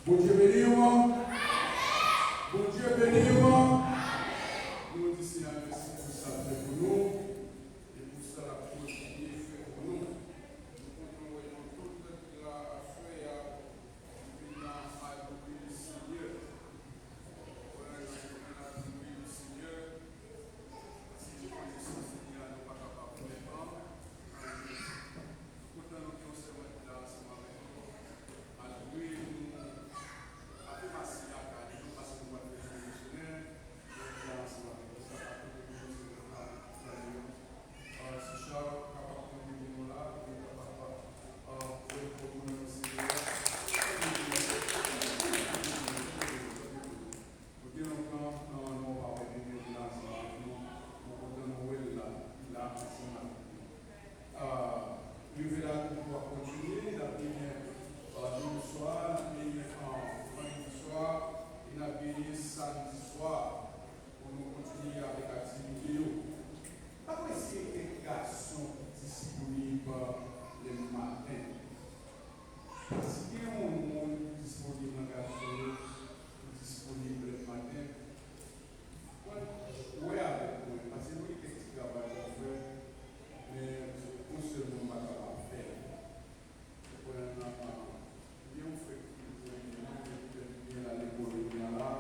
Bon Dieu béni ou non? Bon Dieu béni ou non? Nous disons merci pour ça fait pour nous et pour ça la continuer fait pour nous. Nous voyons toute la affaire venant à l'ouïe du Seigneur. Voilà, je suis à l'ouïe du Seigneur. Si je connais ce Seigneur, nous ne sommes pas capables de le prendre. Pourtant, nous qui sommes là ensemble avec nous, à l'ouïe, nous avons passé à Cali, nous passons au mois de missionnaire. Samedi soir, pour nous continuer avec l'activité. Après, c'est des garçons disponibles le matin. Si il y a un monde disponible dans garçon, disponible le matin, oui, avec moi, parce que nous, il y a des petits travail à faire, mais on se demande pas à faire. Pour un enfant, il y a un fait qui vient à l'école, il y a là.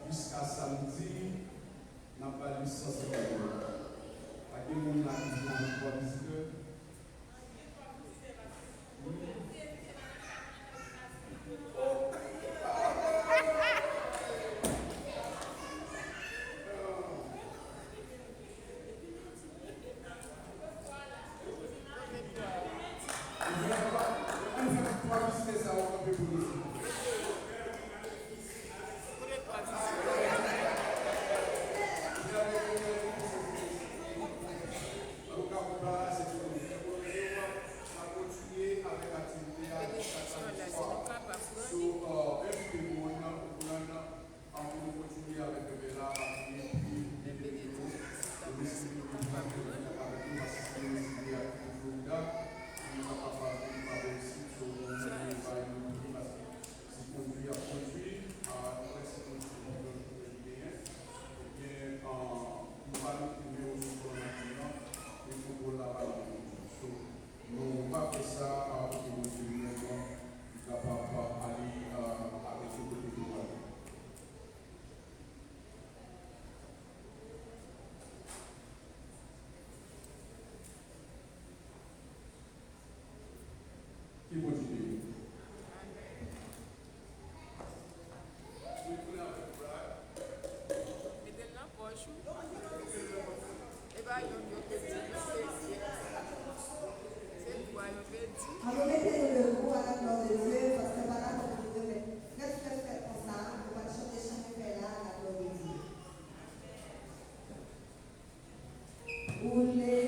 Jusqu'à samedi, n'a pas licence de à quel moment la visiteurs. Qui continue? Alors mettez-le debout à la gloire de Dieu, parce que par là, vous pouvez mettre faire comme ça, vous allez chanter chaque fait là à la gloire de Dieu. Amen.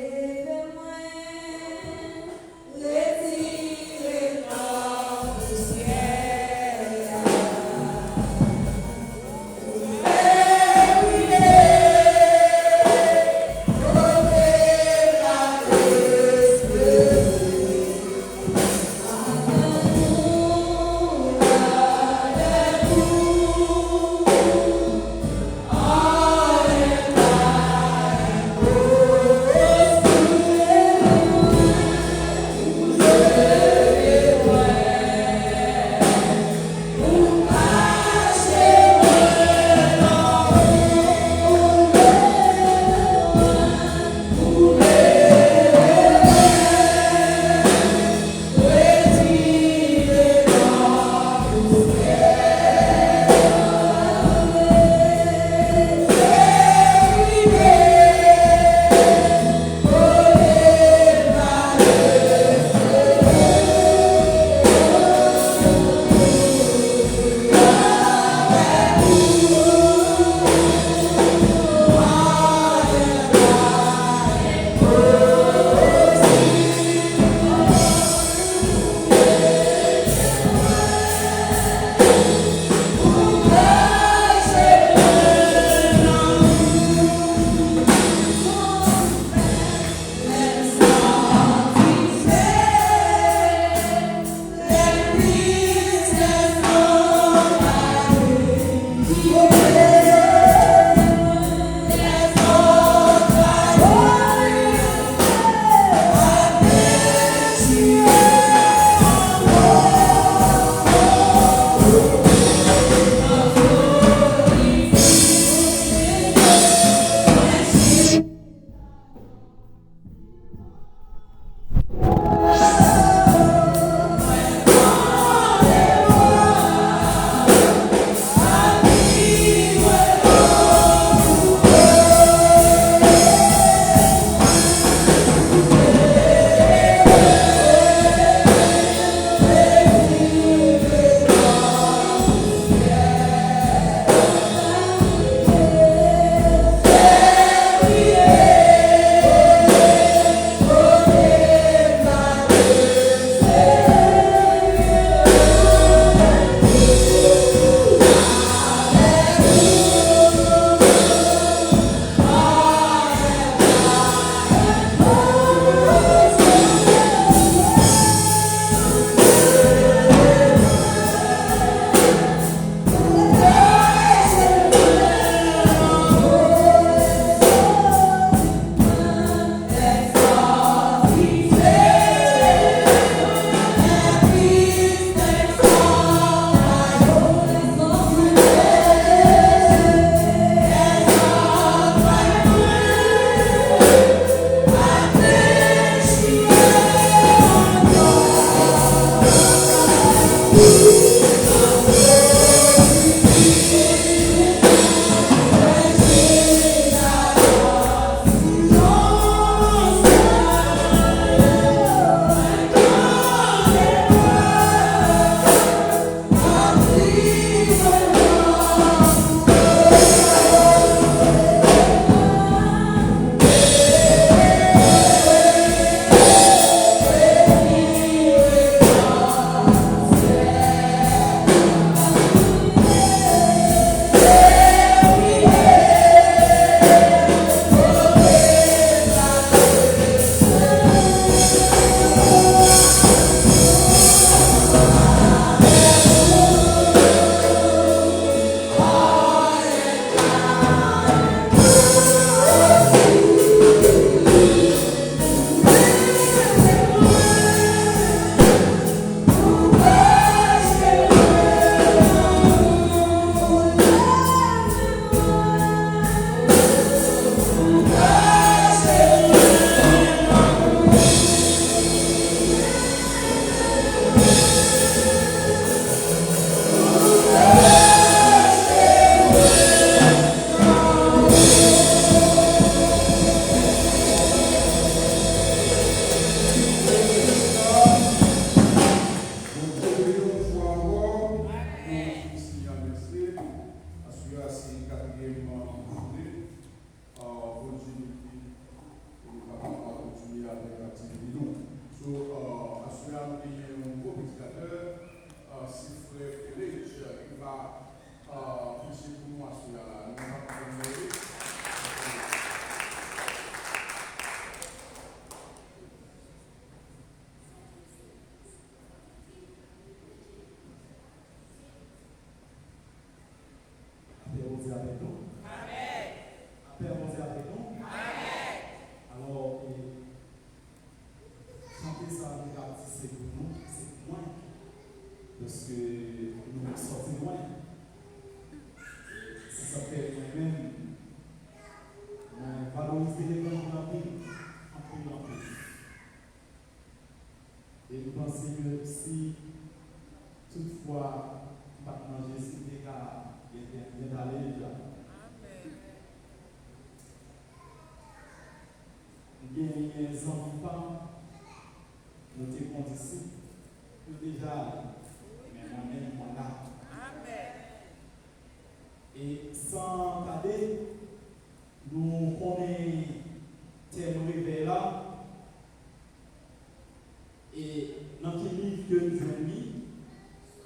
les enfants, nous te ici, nous déjà, mais moi-même, moi là. Et sans tarder, nous connaissons tel réveil là, et dans quel livre que nous avons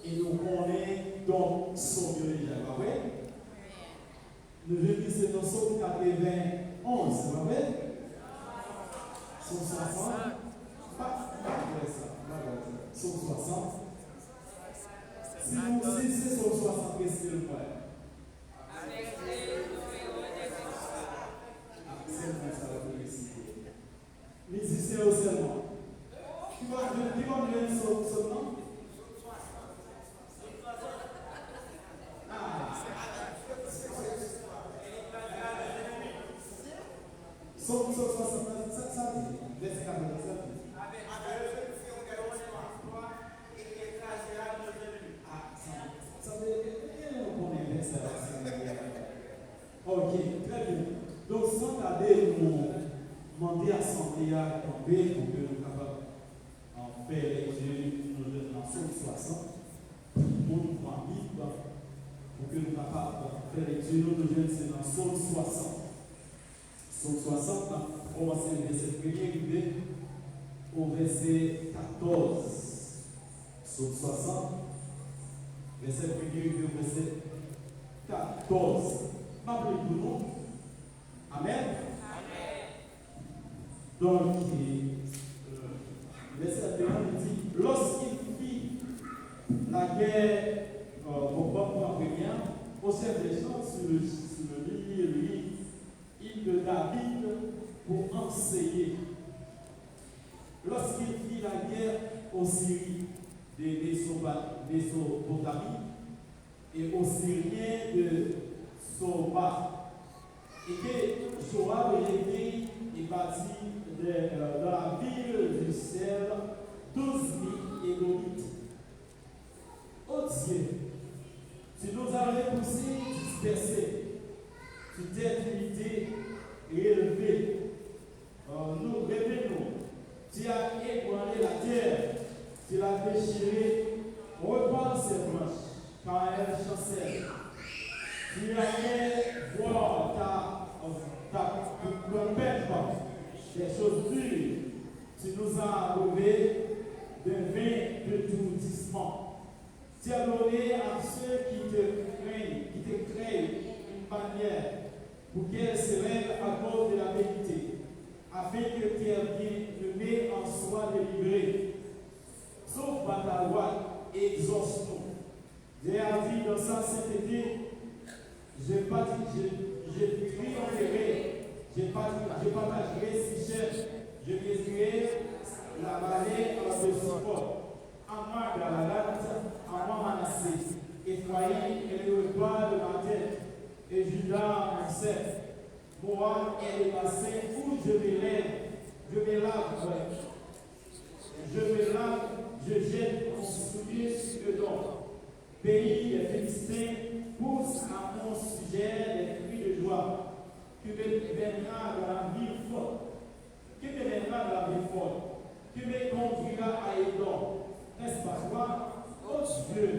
et nous connaissons donc son déjà, pas vrai? Nous avons dit c'est dans Somme 91, c'est pas vrai? Somme 60, pas vrai ça, Somme 60. Si c'est Somme 60, qu'est-ce que le point? Musicien au seulement. Qui va me donner son nom? Somme 60, ça dit, verset 14. Ça veut dire qu'on est verset. Ok, très bien. Donc, sans tarder, nous demander à Santé à tomber pour que nous soyons capables de faire lecture dans Somme 60. Pour nous prendre livre, pour que nous soyons capables de faire lecture, nous c'est dans Somme 60. Somme 60, on va commencer le verset 1er au verset 14. Somme 60, verset 1er au verset 14. M'appelez pour nous. Amen. Donc, verset 1 dit, lorsqu'il fit la guerre au peuple première, au chef des gens sur le lit, il de David pour enseigner. Lorsqu'il fit la guerre aux Syriens de Mésopotamie et aux Syriens de Soba, et que Joab était et bâtit dans la ville du ciel 12 000 édomites. Oh Dieu, tu nous as repoussés, dispersés, tu t'es unité et élevé. Nous révélons, tu as ébranlé la terre, tu l'as déchiré, repars ses branches, car elles chancellent. Tu as fait voir ta trompette, des choses dures. Tu nous as enlevés d'un vin de tourdissement. Tu as donné à ceux qui te craignent une manière pour qu'elle se lève à cause de la vérité, afin que tes bien-aimés en soient délivrés. Sauf par ta loi, exauce-nous. J'ai dit dans sa sainteté, je triompherai, je partagerai si chef, je briserai la vallée en ce support. En moi Galade, en moi Manassé, Ephraïm est le repas de ma tête, et Judas mon chef. Moab est le bassin où je me lave, je jette mon soulier dedans. Pays des Philistins pousse à mon sujet des cris de joie. Tu me mèneras dans la ville forte. Tu me mèneras dans la ville forte. Tu me conduiras à Édom. N'est-ce pas toi, ô Dieu,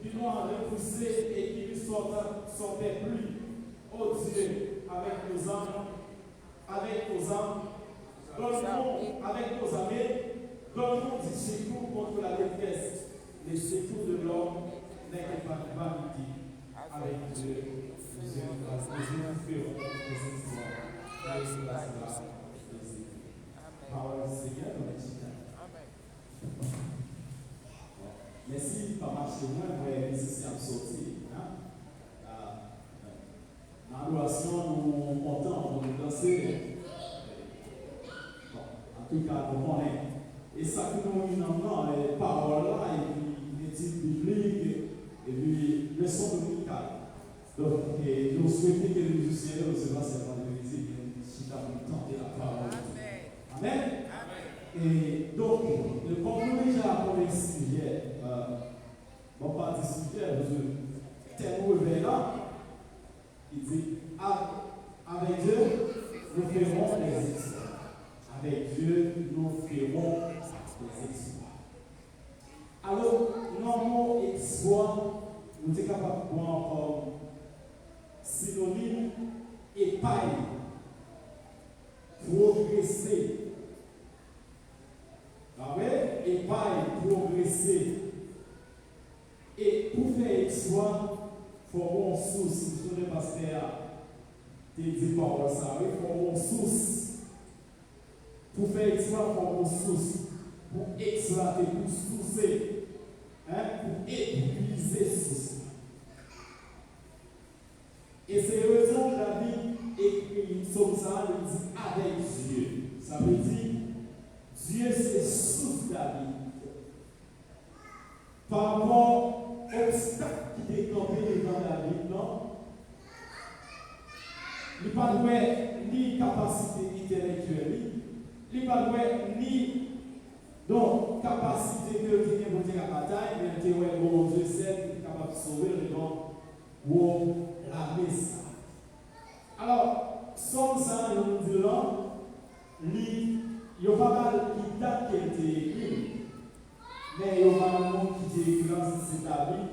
qui nous a repoussés et qui ne sortait plus. Ô Dieu, avec nos âmes, donne-nous avec nos armées, donne-nous du secours contre la détresse. Les secours de l'homme n'est que par vanité. Avec Dieu, nous ferons des histoires. Parole du Seigneur dans les chicans. Merci, par marcher loin, mais nécessaire de sortir. Dans l'adoration, nous sommes contents de danser. En tout cas, nous connaissons. Et ça que nous avons les paroles là, et puis l'étude biblique, et puis le son dominical. Donc, nous souhaitons que les musiciens recevent cette vendredi, si nous temps de la parole. Amen. Et donc, comme nous déjà avons un sujet, bon, pas de sujet, tel réveil là, il dit, avec Dieu, nous ferons des histoires. Avec Dieu, nous ferons des exploits. Alors, dans le mot exploit, nous sommes capables de voir comme synonyme épaille, progresser. Épaille, progresser. Et pour faire exploit, il faut avoir une source. Je ne sais pas si tu dit par ça, il faut avoir une source. Pour faire exploit, il faut avoir une source. Pour exploiter, pour sourcer, pour épuiser source. Et c'est raison que David écrit une psaume ça, il dit avec Dieu. Ça veut dire Dieu c'est source David. Par rapport aux obstacles qui étaient campés devant David, non? Il n'y a pas ni capacité intellectuelle, il n'y a pas ni donc capacité de venir pour la bataille, mais il y a bon Dieu seul capable de sauver le nom ou la messe. Alors, somme ça, nous disons, il y a pas mal qui date qui a été écrit, mais il y a pas mal qui est écrit dans cette David,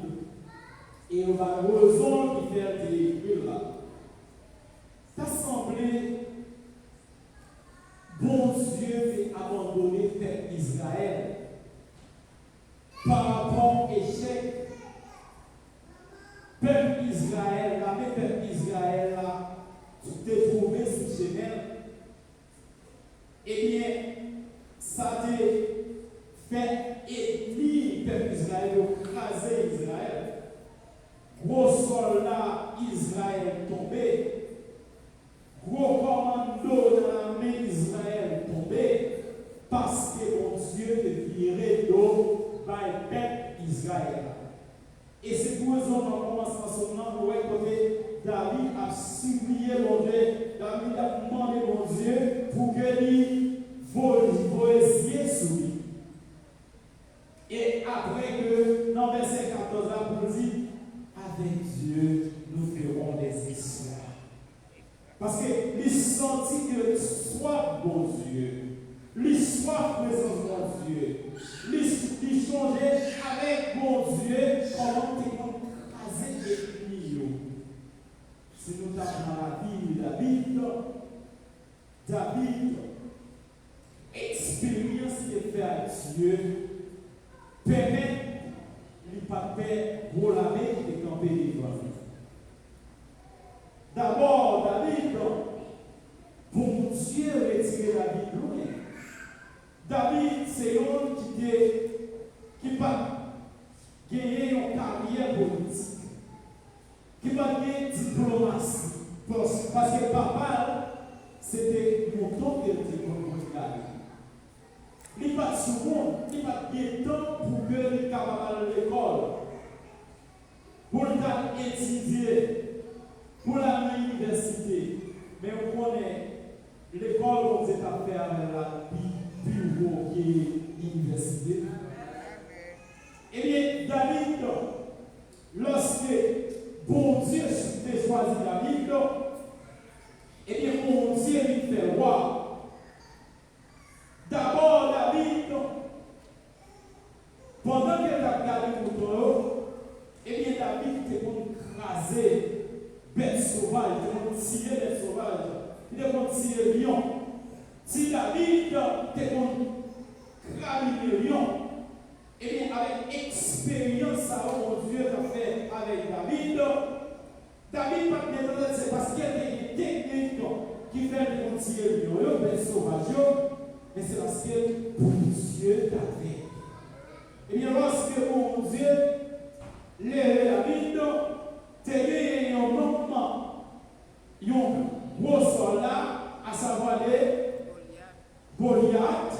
et il y a pas mal de raisons qui fait été écrit là. Ça semblait bon Dieu fait abandonner le peuple Israël par rapport à l'échec. Peuple Israël, la même peuple Israël là, tout est trouvé sur le chemin. Eh bien, ça a fait ethnie peuple Israël, écraser Israël. Gros soldats Israël tombé. Gros commando dans l'armée d'Israël tombé parce que mon Dieu te virait d'eau par le peuple Israël. Et c'est pour ça qu'on commence à ce moment pour écouter David a supplié mon Dieu, David a demandé mon Dieu pour que lui voisiez sur lui. Et après que, dans verset 14, on dit, avec Dieu, nous ferons des exploits. Parce que il sentit que soit bon Dieu, il soit présence de Dieu, il changeait avec bon Dieu comment tu écraser les ennemis. Si nous avons la vie de David, expérience qu'il fait à Dieu, permet lui pas faire relamer et camper devant lui. D'abord, David, pour Dieu retirer David loin. David, c'est un qui va gagner une carrière politique, qui va gagner diplomatie. Parce que papa, c'était mon temps qu'il était pour David. Il va souvent, il va gagner temps pour que les camarades de l'école, pour étudier. Pour l'université, mais on connaît l'école qu'on s'est fait avec la bureau qui est l'université. Eh bien, David, lorsque bon Dieu a choisi David, eh bien, bon Dieu lui fait roi. D'abord, David, pendant qu'il a gardé le trône, eh bien, David était pour craser bête sauvage, il est tirer les sauvages, il est tirer lion. Si David était cramer les lions, et bien avec expérience, ça mon Dieu a fait avec David. David pas bien c'est parce qu'il y a des techniques qui fait de tirer les lions, bête sauvage, mais c'est parce que pour Dieu David. Et bien lorsque mon Dieu lève David, t'es un moment, un gros soldat, à savoir Goliath,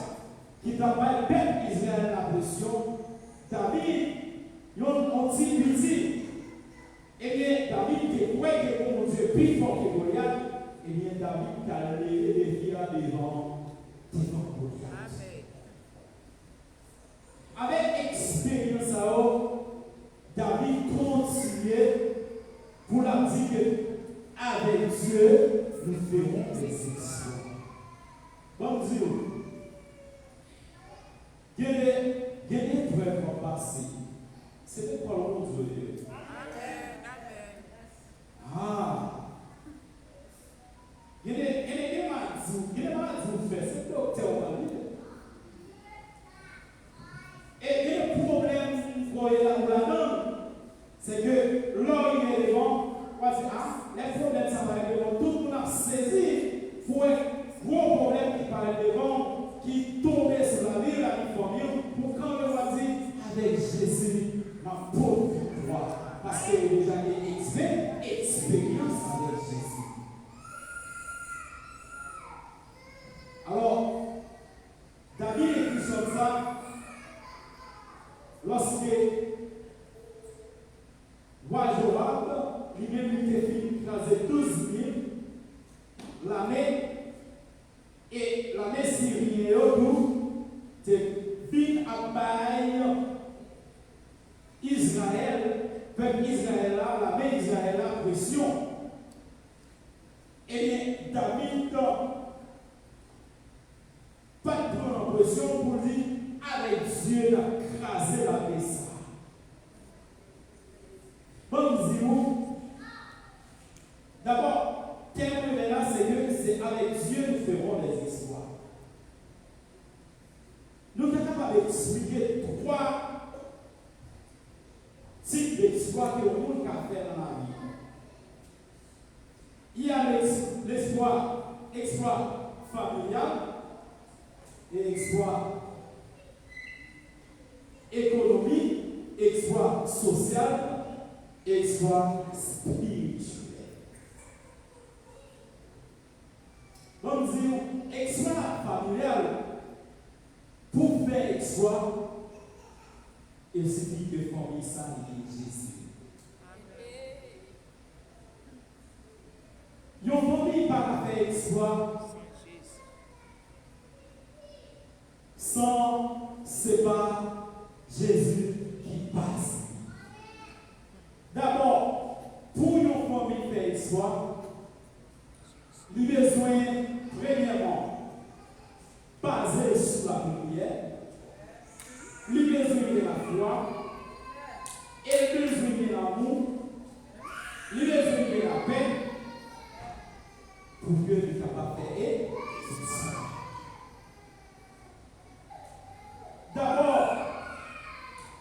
qui travaille le peuple Israël la pression. David, un petit petit. Eh bien, David, qui croit que mon Dieu est plus fort que Goliath, eh bien, David a levé des filles devant Goliath. Avec expérience, David continuait pour la dire qu'avec Dieu, nous ferons des exploits. Bon Dieu, il y a des preuves qui ont passé. C'est pourquoi l'on Dieu. Ah! Il y a des maladies qui fait, c'est le docteur qui va dire. Et le problème qu'on a là-dedans, c'est que l'homme est devant, les problèmes ça va être devant, tout le monde a saisi pour un gros problème qui paraît devant, qui tombe sur la vie, la vie pour quand on va dire avec Jésus, ma pauvre victoire. Parce qu'il a déjà une expérience avec Jésus. Alors, David écrit sur ça, lorsque roi Joab, lui-même lui a fait 12 000, l'armée syrienne autour, c'est bin Abaï, Israël, peuple Israël, l'armée Israël a pression. Et bien, David pas de prendre pression pour dire avec Dieu d'écraser la maison. Bon, dis-vous, d'abord, quel là, c'est que c'est avec Dieu nous ferons les histoires. Nous sommes capables d'expliquer 3 types d'histoires que le monde a fait dans la vie. Il y a l'exploit familial et exploit économique, exploit social, exploit spirituel. Donc, exploit familial, pour faire exploit, il suffit que famille ça et Jésus. Une famille pas faire exploit sans c'est pas Jésus qui passe. D'abord, pour une famille faire exploit, il a besoin, premièrement, basé sur la prière, il a besoin de la foi, il a besoin de l'amour, il a besoin de la paix, pour que il soit capable de faire ça. D'abord,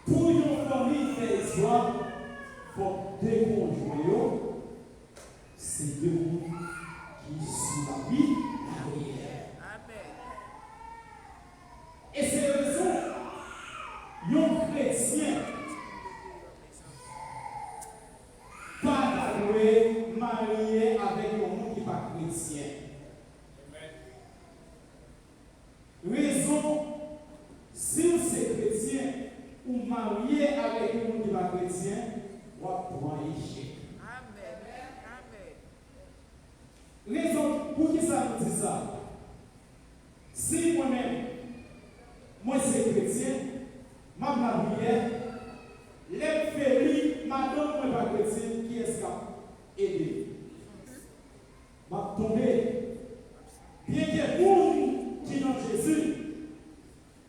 pour une famille faire histoire, il faut déconjouer, c'est deux mondes qui sont la vie, la prière. Et c'est raison, un chrétien pas d'avouer marié avec un monde qui n'est pas chrétien. Raison, si c'est chrétien ou marié avec un monde qui n'est pas chrétien, on va pouvoir échec. Raison, pour qui ça nous dit ça? Si moi-même, moi c'est chrétien, ma mariée, les félis, madame, moi pas chrétien, qui est-ce qui a aidé? Ma tombé. Bien que nous qui dans Jésus,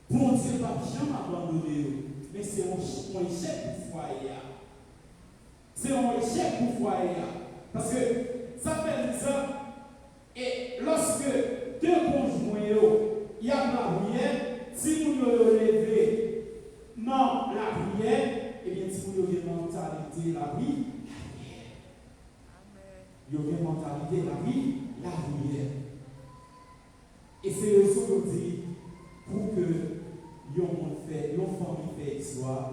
bon Dieu va jamais abandonner, mais c'est un échec pour foyer. C'est un échec pour foyer. Parce que ça fait ça. Et lorsque deux conjoints, il y a la prière, si vous le levez dans la prière, et bien si vous avez une mentalité la vie, il y a une mentalité la vie, la prière. Et c'est le son qu'on dit pour que une famille fait soit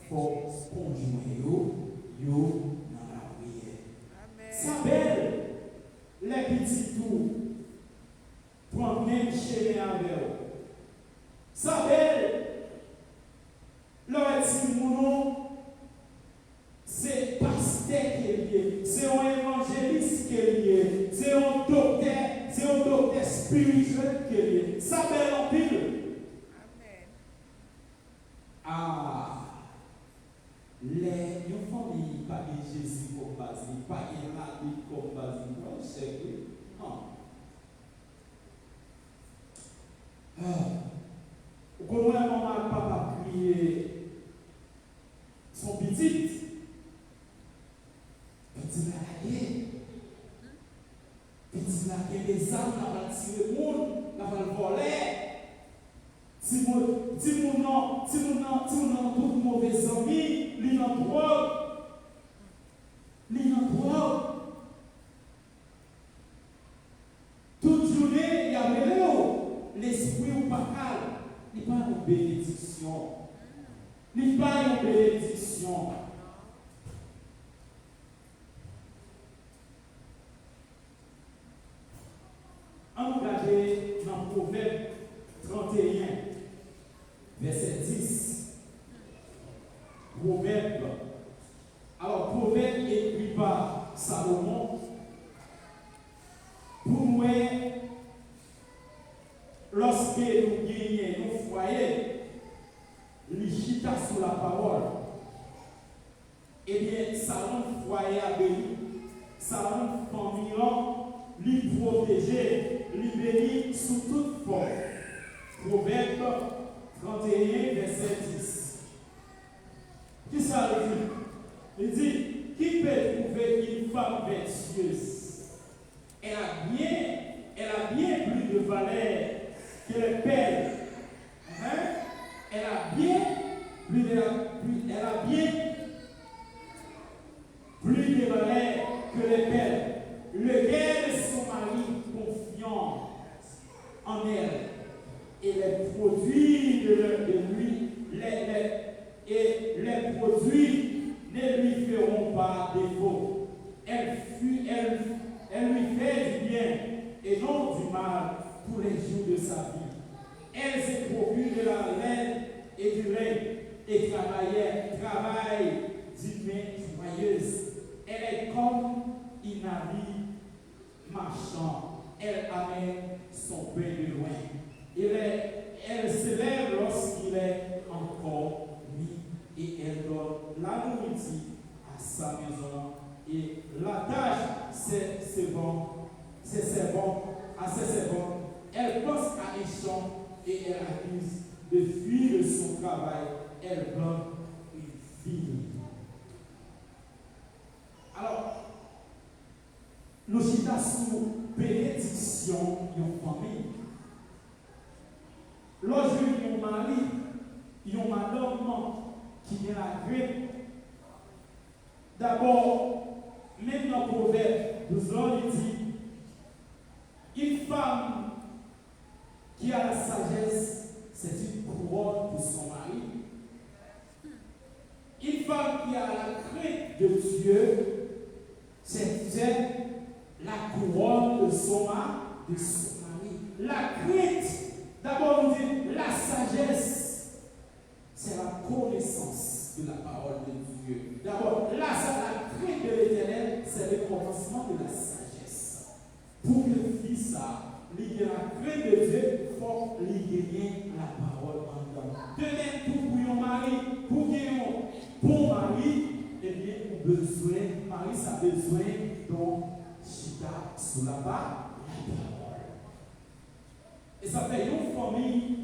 pour conjoint dans la prière. Ça belle. Les petits tours pour même chez avec eux. Ça belle, leur petit mounon, c'est pasteur qui est lié, c'est un évangéliste qui est lié, c'est un docteur spirituel qui est lié. Ça belle en pile. Amen. Ah, les familles, pas de Jésus comme base, pas de la vie comme base, c'est que non. Petit là, il y a des âmes qui vont tirer le monde, qui vont voler. Si mon tout mauvais ami, il en drogue. Toute journée, il y a l'esprit ou pas calme. Il n'y a pas une bénédiction. Il n'y a pas une bénédiction. On regarde dans Proverbe 31, verset 10. Proverbe. Alors, Proverbe écrit par Salomon. Pour nous, lorsque nous gagnons nos foyers, les chita sur la parole, eh bien, ça rend foyer à béni, ça rend famille, lui protéger, lui bénir sous toute forme. Proverbe 31, verset 10. Qui ça veut dire? Il dit, qui peut trouver une femme vertueuse? Elle a bien plus de valeur que les perles. Hein? Elle a bien plus de valeur que les perles. Lequel son mari confiant en elle et les produits de lui, les produits ne lui feront pas défaut. Elle lui fait du bien et non du mal tous les jours de sa vie. Elle se procure de la laine et du lait et travaille d'une main joyeuse. Elle est comme une amie marchand. Elle amène son pain de loin. Elle se lève lorsqu'il est encore nuit et elle donne la nourriture à sa maison et l'attache ses servants. Elle pense à un champ et elle accuse de fuir de son travail. Elle plante une fille. Alors, nous sommes sous bénédiction d'une famille. Lorsque yon mari, yon madame qui vient la grippe, d'abord, même dans le proverbe 12 ans, il dit une femme qui a la sagesse, c'est une couronne pour son mari. Une femme qui a la crainte de Dieu, c'est la couronne de son mari. La crainte, d'abord, on dit la sagesse, c'est la connaissance de la parole de Dieu. D'abord, la crainte de l'Éternel, c'est le commencement de la sagesse. Pour que le fils ait la crainte de Dieu, il faut lui gagner la parole en dedans. De même, pour un mari, pour qu'il y ait un bon mari, eh bien, Marie, ça a besoin d'un chita sous la parole. Et ça fait une famille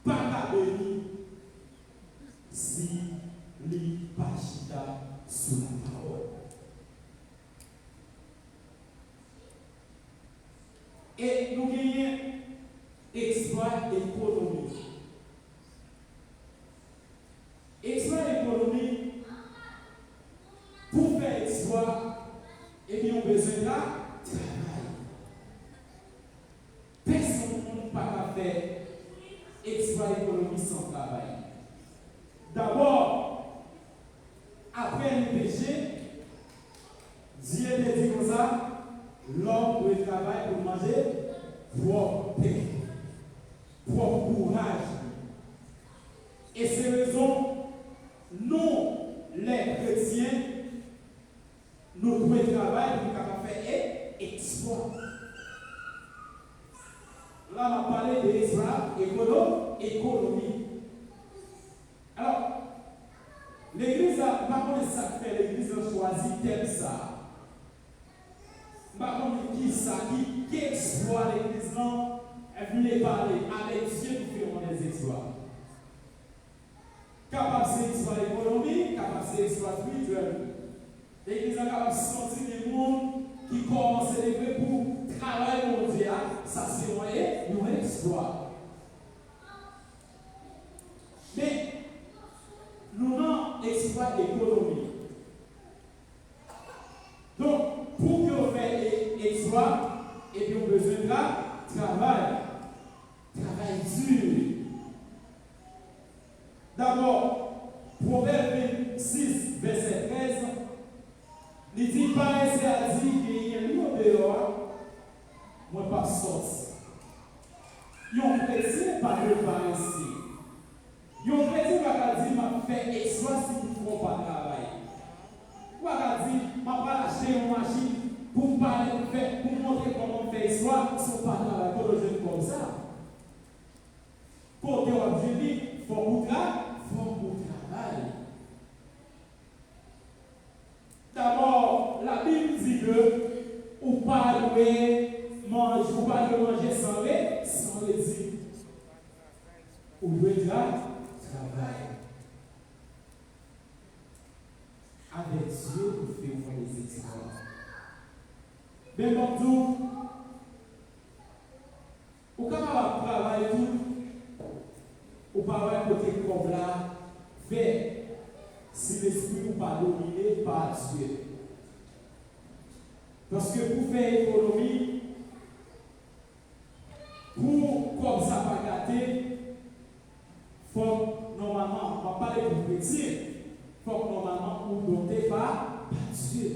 pas la bénie si les pas chita sous la parole. Et nous gagnons exploit économique. Exploit économique, pour faire exploit, et bien on a besoin de travail. Personne ne peut pas faire exploit économique sans travail. D'abord, après le péché, Dieu te dit comme ça, l'homme doit travailler pour manger propre pain, propre courage. Et c'est raison, nous, les chrétiens, nous devons travailler pour faire exploit. Là, on a parlé de l'exploit économique. Alors, l'église, par contre, ça fait, l'église a choisi tel ça. Par contre, qui exploite l'église, non, elle voulait parler avec Dieu qui fait des exploits. Capable d'exploit économique, capable d'exploit spirituel. L'église a capable de sentir des gens qui commencent à célébrer pour ça c'est un exploit. Mais nous avons exploit économique. Donc, pour que vous fassiez exploit, et puis on a besoin de travail. Travail dur. D'abord, Proverbe 6, verset 13, il dit, paraissez à dire qu'il y a un dehors, moi pas sorti. Ils ont chrétien par le paresseux. Ils ont chrétien qui a dit, m'a fait exploit si vous ne faites pas de travail. Ou a dit, m'a pas acheté une machine pour parler, pour montrer comment on fait exploit, si on pas de travail, pour le jeune comme ça. Quand on a dit, il faut vous travail. D'abord, la Bible dit que ou pas manger sans le dire. Ou doit travail. Avec Dieu, vous faites des exploits. Mais bon, tout, ou quand on travaille tout, ou pas côté comme là, fait, si l'esprit n'est pas dominé par Dieu. Parce que pour faire économie, pour comme ça pas gâter, il faut normalement, on va parler de petit, il faut que normalement vous doté par Dieu.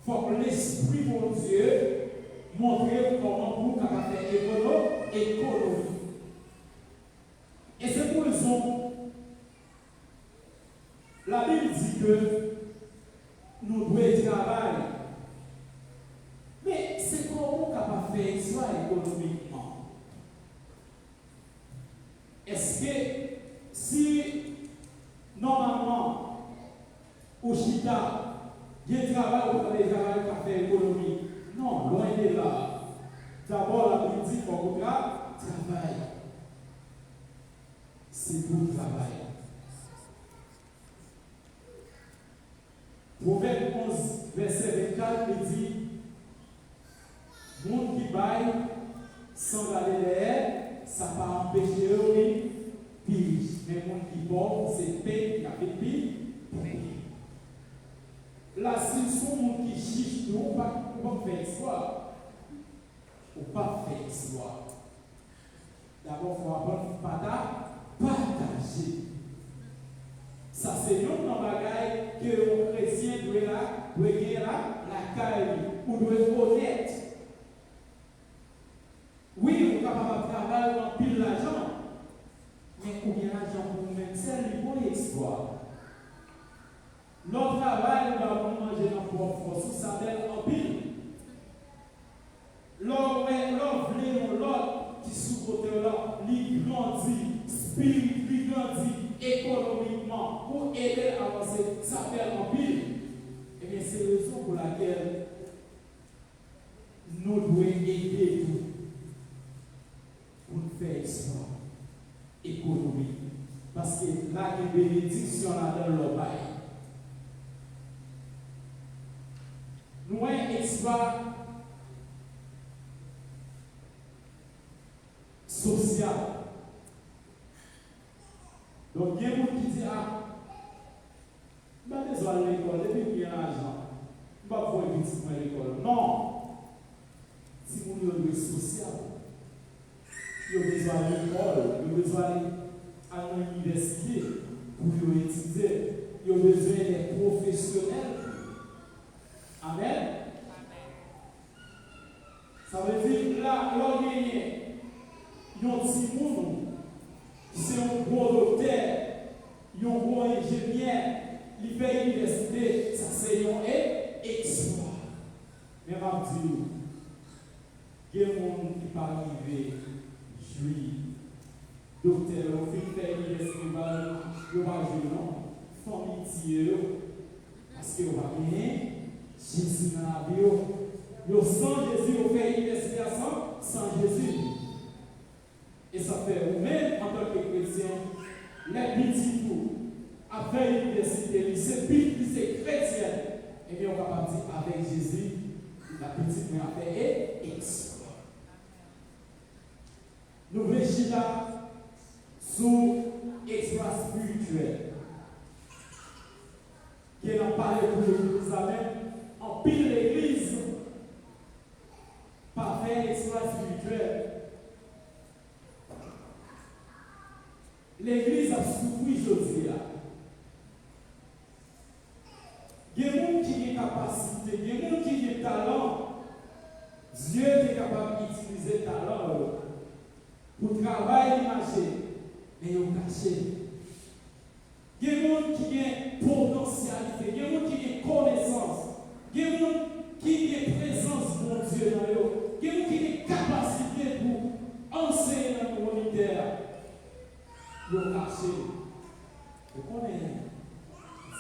Il faut que l'esprit de Dieu montre comment vous pouvez faire économie. Et c'est pour raison, la Bible dit que nous devons travailler. Mais c'est comment on capable de faire ça économiquement. Est-ce que si normalement au Chita, il y a un travail ou des travail qui fait économie, non, loin de là. D'abord, la Bible dit qu'il faut travail. C'est pour le travail. Proverbe 11, verset 24, il dit, monde qui baille sans garder l'air, ça ne va pas empêcher de pire. Mais monde qui pauvre, c'est paix qui a fait pire. Là, si son monde qui chiche, ou pas faire histoire, ou pas faire histoire. D'abord, il faut apprendre à partager. Ça, c'est un bagage que le chrétien doit gagner la caille, ou doit être honnête. Oui, on est capable de travailler en pile l'argent, mais combien d'argent pour nous-mêmes, c'est le bon espoir. Notre travail, nous allons manger dans notre force, ça s'appelle en pile. L'homme voulait l'autre qui sous-côté là, il grandit, spirit, il grandit économiquement pour aider à avancer, ça s'appelle en pile. Eh bien, c'est la raison pour laquelle nous devons aider tout. Pour faire exploit économique. Parce que là, il y a une bénédiction là dans le bail. Nous avons un exploit social. Donc, il y a des gens qui disent, ah, je ne vais pas besoin de l'école, et puis il y a l'argent. Je ne vais pas pouvoir éviter à l'école. Non! Si vous avez le social, il y a besoin de l'école, il y a besoin à l'université pour étudier, il y a besoin des professionnels. Amen. Ça veut dire que là, l'on gagne, il y a un petit monde, c'est un bon docteur, il y a un bon ingénieur, il fait l'université, ça c'est un exploit. Mais je vais dire, il y a des gens qui ne sont pas arrivés. Docteur, on fait faire l'université, il va jouer non, famille, parce que on va gagner, Jésus dans la vie, sans Jésus, on fait l'université sans Jésus. Et ça fait, même en tant que chrétien, les petits pour, après l'université, c'est chrétien, et bien on va pas dire avec Jésus, la petite mais a fait exploit. nous voulons là sous espace spirituel. Qui en parle pour l'église, en pile l'église, par faire espace spirituel. L'église a souffert Josia. Il y a des gens qui ont capacité, il y a des gens qui ont talent. Dieu est capable d'utiliser le talent pour travailler et marcher, mais ils ont caché. Il y a des gens qui ont potentialité, il y a des gens qui ont connaissance, il y a des gens qui ont présence de Dieu dans eux, il y a des gens qui ont capacité pour enseigner dans le communautaire. Ils ont caché. Vous connaissez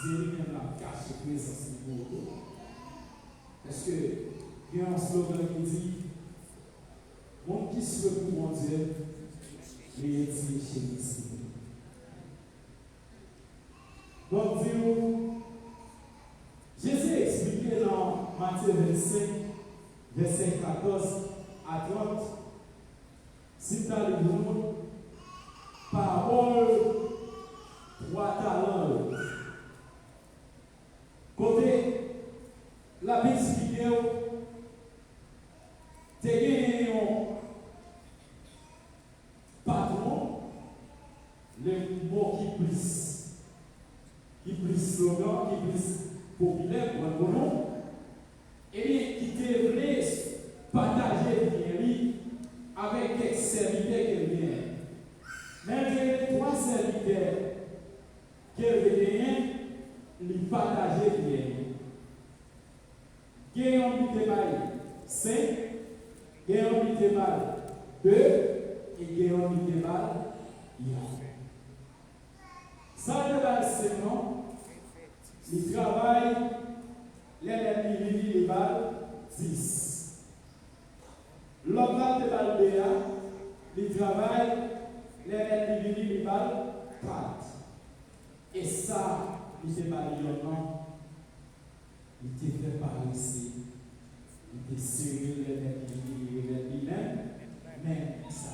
Dieu lui-même a caché la présence de Dieu. Parce que il y a un slogan qui dit mon qui se veut pour mon Dieu, il est chez ici. Donc, Jésus a expliqué dans Matthieu 25, verset 14 à 30, si tu as le monde, parole, 3 talents. Côté, la Bible explique, tu as gagné un patron, le mot qui plus slogan, qui plus populaire pour un bon nom, et bien qui devrait partager bien avec quelques serviteurs qui viennent. Mais il y a 3 serviteurs qui viennent lui partager bien. Il y a un petit débat 5, il y a un petit débat 2, et il y a un petit débat 1. Ça débat c'est non. Il travaille les balles 10. L'autre de balle BA, il travaille les balles 4. Et ça, il s'est balayé non. Il était fait par ici. Il était serré les même, mais ça.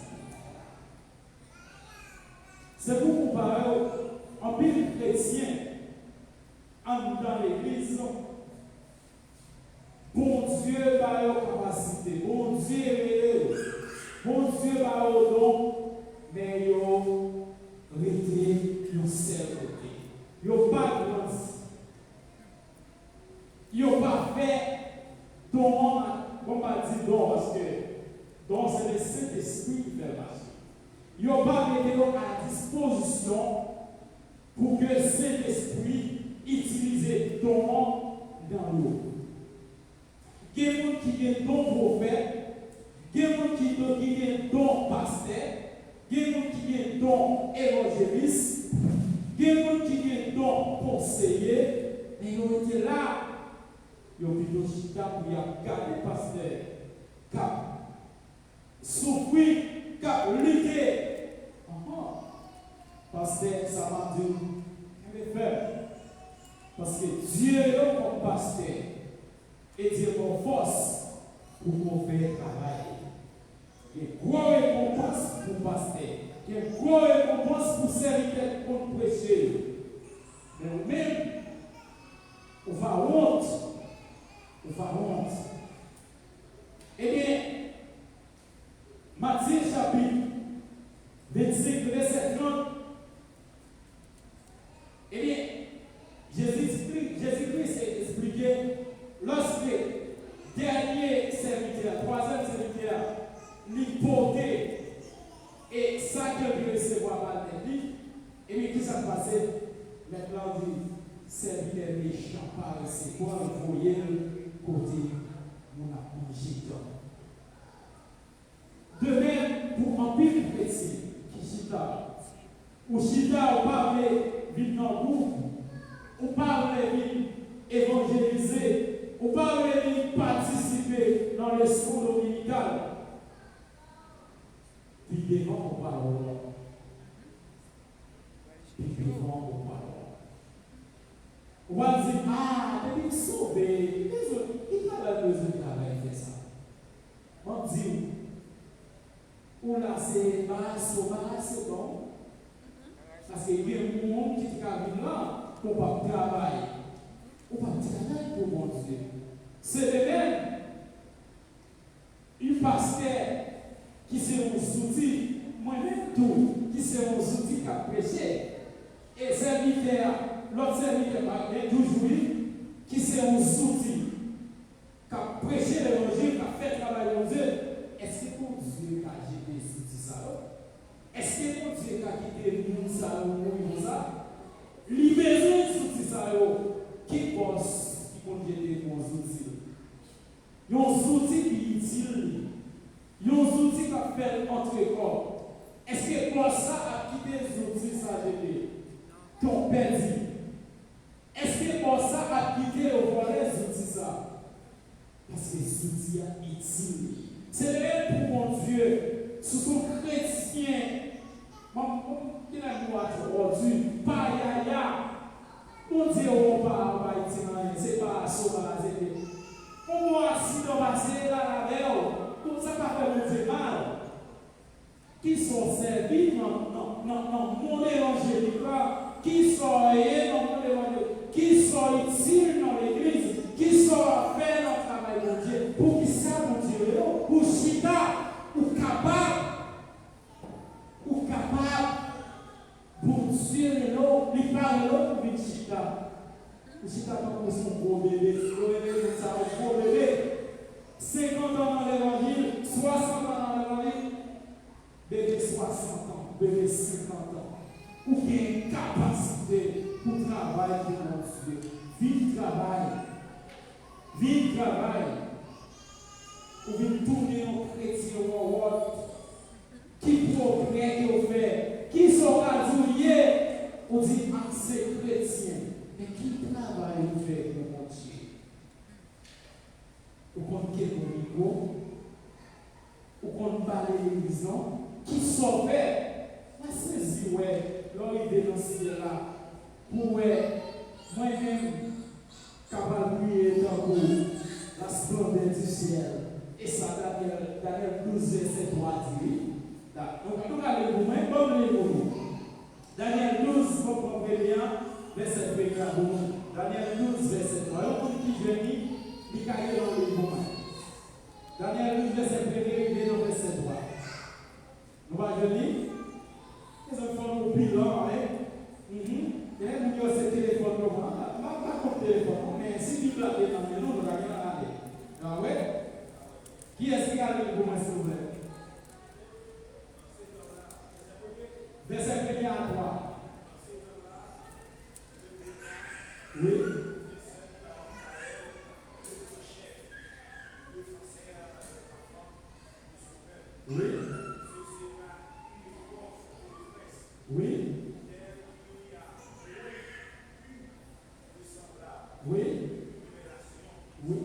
C'est pour comparer en pile chrétien. Dans l'église, bon Dieu va avoir capacité, bon Dieu est bon Dieu va avoir don, mais il a été un seul côté. Il n'a pas grandi. Il n'a pas fait don, on va dire don, parce que don c'est le Saint-Esprit qui fait marcher. Il n'a pas mis à disposition pour que le Saint-Esprit utiliser ton nom dans l'eau. Il y a des gens qui ont don prophète, il y a des gens qui ont don pasteur, il y a des gens qui ont don évangéliste, il y a des gens qui ont don conseiller, mais ils ont été là, ils ont plutôt chita pour y garder pasteur, cap souffrir, cap lutter. Pasteur, ça m'a dit, je vais faire. Parce que Dieu est mon pasteur et Dieu est mon force pour qu'on fasse le travail. Il y a une grosse récompense pour pasteur. Il y a une grosse récompense pour serviteur pour prêcher. Mais nous-mêmes, on va honte. On va honte. Eh bien, Matthieu chapitre 25, verset 30. Eh bien, Jésus-Christ a expliqué lorsque le dernier serviteur, troisième serviteur, l'hypothèse et ça qu'il veut recevoir par lui, et bien, qu'est-ce qui s'est passé? Maintenant, on dit, serviteur méchant par recevoir, vous voyez le côté, mon apogée. De même, pour un pile précis, qui chita, ou chita, on parle vite dans le groupe. On parle de évangéliser, on parle de participer dans le school dominical. Puis devant on parle. Puis devant on parle. On va dire, ah, il est sauvé. Il n'a pas besoin de travailler faire ça. On dit, ou là, c'est bon. Parce qu'il y a un monde qui est là pour pas travailler. On va travailler pour mon Dieu. C'est le même. Un pasteur qui c'est un outil, moi-même tout, qui c'est un outil qui a prêché. Et serviteur, l'autre serviteur, toujours qui c'est un outil qui a prêché l'évangile, qui a fait travail pour Dieu. Est-ce que mon Dieu a jeté ce outil ça? Est-ce que mon Dieu a quitté le monde ça ou ça? Libérer ce outil ça, qui pense qui compte jeter mon outil? Il y a un outil qui est utile. Il y a un outil qui a fait entre corps. Est-ce que pour ça a quitté les outils ça jeté? Ton perdu. Est-ce que pour ça a quitté au volet les outils ça? Parce que les outils sont utiles. C'est le même pour mon Dieu. Ce sont chrétiens. Qui n'a pas aujourd'hui? Pas yaya. Mon Dieu, on va c'est pas sauvage. On va si on va c'est là la veille. Tout ça va faire mon Dieu mal. Qui sont servis dans le monde évangélique, qui sont ayés dans le monde évangélique, qui sont utiles dans l'église, qui sont faits dans le travail de Dieu, pour qu'ils savent mon Dieu, pour chita, ou capable, pour Dieu, il parle pour venir chita. Chita comme son gros bébé, un gros bébé, 50 ans dans l'évangile, 60 ans dans l'évangile. Bébé 60 ans, bébé 50 ans, ou qui a une capacité pour travailler pour mon Dieu. Vive travail, ou vive tourner en chrétien au world, qui progrès qui ont fait, qui sont adouillés, on dit ah c'est chrétien, mais qui travaille au fait pour mon Dieu? Ou qu'on quitte mon micro, ou qu'on parle l'église, qui sauvait, moi saisi, ouais, l'origine dans ce ciel-là, pour moi-même, capable de prier dans la splendeur du ciel. Et ça, Daniel 12, verset 3 dit. Donc, nous allons vous même comme les mots. Daniel 12, vous comprenez bien, verset 3. Daniel 12, verset 3. On dit qui vient, il y a dans les mots. Daniel 12, verset 3, il est dans verset 3. Nous allons venir. Les enfants nous bilan, et nous avons ce téléphone, pas comme téléphone, mais si vous l'avez dans le nous allons regarder. Ah ouais? Qui est-ce qui a le bon s'il vous plaît? Verset 1 à 3. Oui. Oui. Oui. Oui. Oui.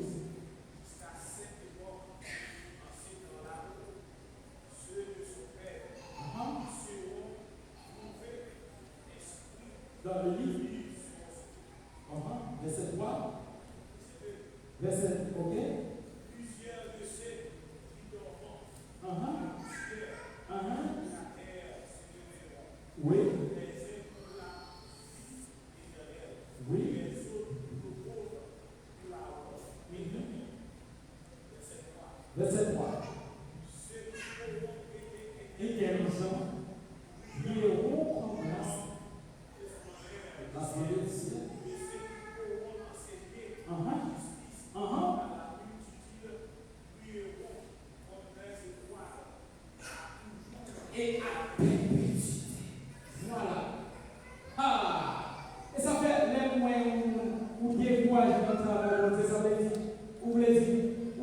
Dans le livre. Verset 3. Verset, ok. Plusieurs de ceux qui dorment. Oui. Oui. Verset 3. Et quels sont qui auront en grâce la splendeur du ciel. Et à perpétuité. Voilà. Ah! Et ça fait les moyens où décourage notre travail, ça veut dire, vous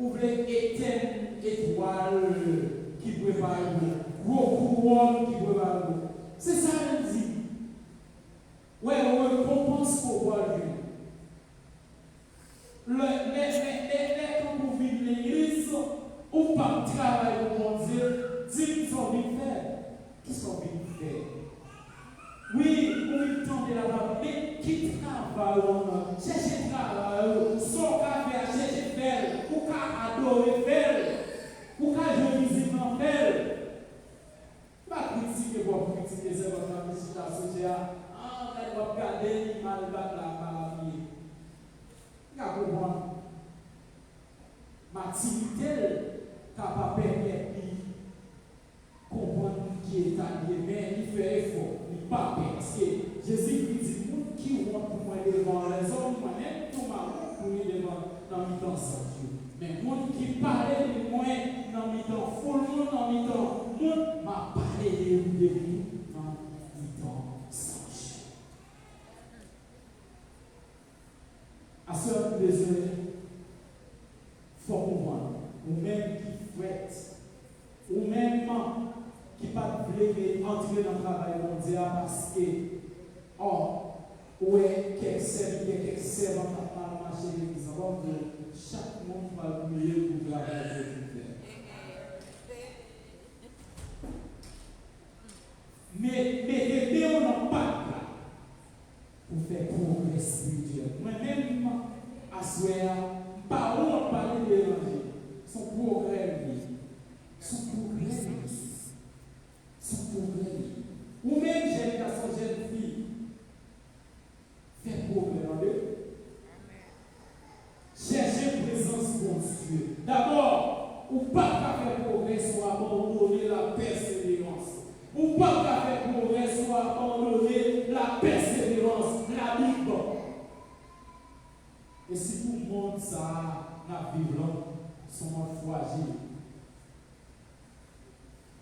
voulez éteindre étoile qui prépare vous, gros couronne qui prépare vous. C'est ça elle dit. Ouais, on récompense pour voir Dieu. Les quand vous vivez l'église, ou pas travailler pour mon Dieu, dites sont bien faire. Qui sont bien faire? Oui, on tente là-bas, mais qui travaille, cherchez travail, son café à chercher faire, ou qu'à adorer faire, ou qu'à jouer musique en faire. mal battre la vie. Il y a comprendre. Ma timidité capable de permettre de comprendre qui est allié, mais il fait effort, il ne pas parce que Jésus lui dit, nous qui vont pour moi devant les hommes, moi-même, tout ma route pour lui devant dans le temps sans Dieu. Mais moi qui parlait de moi dans le temps, foule dans le temps, moi m'a parlé de lui dans le temps sans Dieu. À ce besoin, il faut comprendre, ou même qui fouette, ou même qui ne pas entrer dans le travail mondial parce que, ouais, quelques servants qui ont marché l'église, chaque monde va mieux pour travailler avec le Mais mettez-vous dans pas là pour faire progrès spirituel. Moi-même, à ce moment, pas où on parle de l'évangile, son progrès, son progrès. Ou même jeune garçon, jeune fille, fait progrès en eux. Cherchez présence pour Dieu. D'abord, ou pas faire progrès, soit abandonner la persévérance. Ou pas faire progrès, soit abandonner la persévérance, la Bible. Et si tout le monde ça, la Bible, son monde fragile.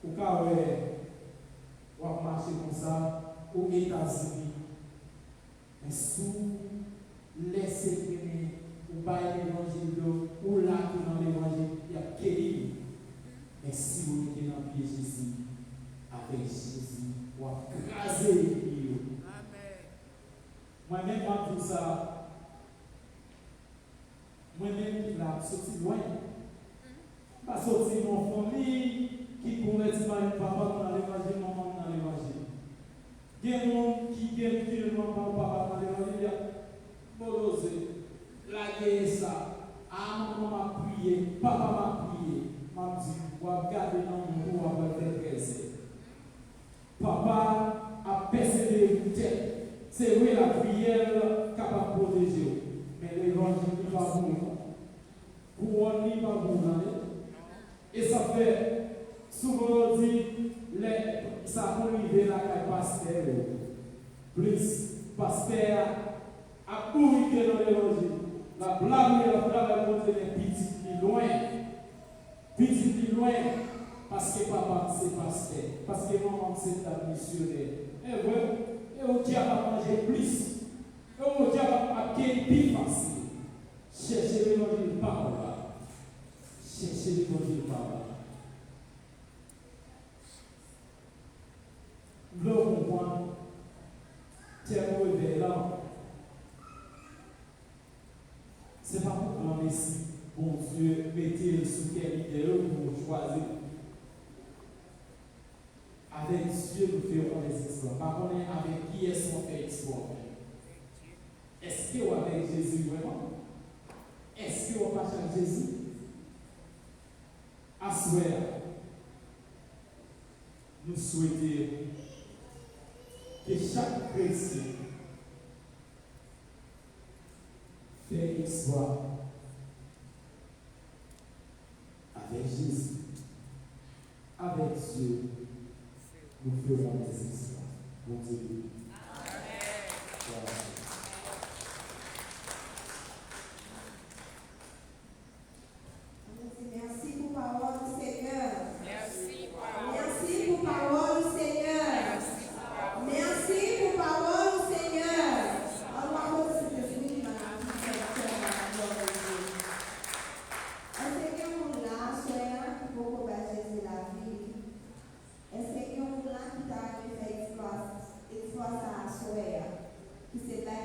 Au cas où on va marcher comme ça aux États-Unis, mais sous laisser primer, ou pas l'évangile, ou là dans l'évangile, il y a Kéli. Mais si vous mettez dans le pied Jésus, avec Jésus, on va craser les pieds. Moi-même, dans tout ça, moi-même, là, sorti loin. Pas sortir mon famille qui connaît papa dans l'évangile, maman dans l'évangile. Il y a des gens qui ne voient pas papa dans l'évangile, la guerre ça. Ah, maman m'a prié, papa m'a prié. M'a dit, on va garder dans mon cou, on va faire presser. Papa a persévéré une tête. C'est oui la prière capable de protéger. Mais l'évangile n'est pas bon. Pour n'est pas bon. Et ça fait, souvent on dit, ça peut arriver là qu'un pasteur. Plus, pasteur a publié dans l'évangile. La blague est montrer les petits plus loin. Petits plus loin. Parce que papa c'est pasteur. Parce que maman c'est ta missionnaire. Et ouais, et au diable a mangé plus. Et au diable a quel plus facile. Cherchez l'évangile par là. Cherchez l'évangile par là. Nous devons comprendre. Tiens-moi vers là. Ce n'est pas pour grand Messie, bon Dieu, mettez sous quelle idée pour choisir. Avec Dieu, nous ferons des exploits. Par contre, avec qui est-ce qu'on fait exploit? Est-ce qu'on est avec Jésus vraiment? Est-ce qu'on passe avec Jésus? À souhait, nous souhaitons que chaque chrétien fait exploit avec Jésus, avec Dieu, nous ferons des exploits. Bon Dieu. Merci pour parole du Seigneur. Merci pour parole du Seigneur. Merci pour parole du Seigneur. Alors, c'est que je dis, est-ce que vous là, soeur, pour combattre Jésus la vie? Est-ce que vous là qui t'a fait exploit ça à soeur? Qui s'est là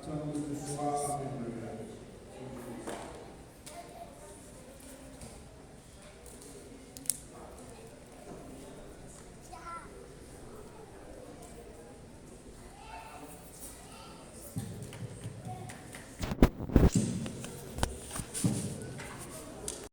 Attendons de ce soir avec le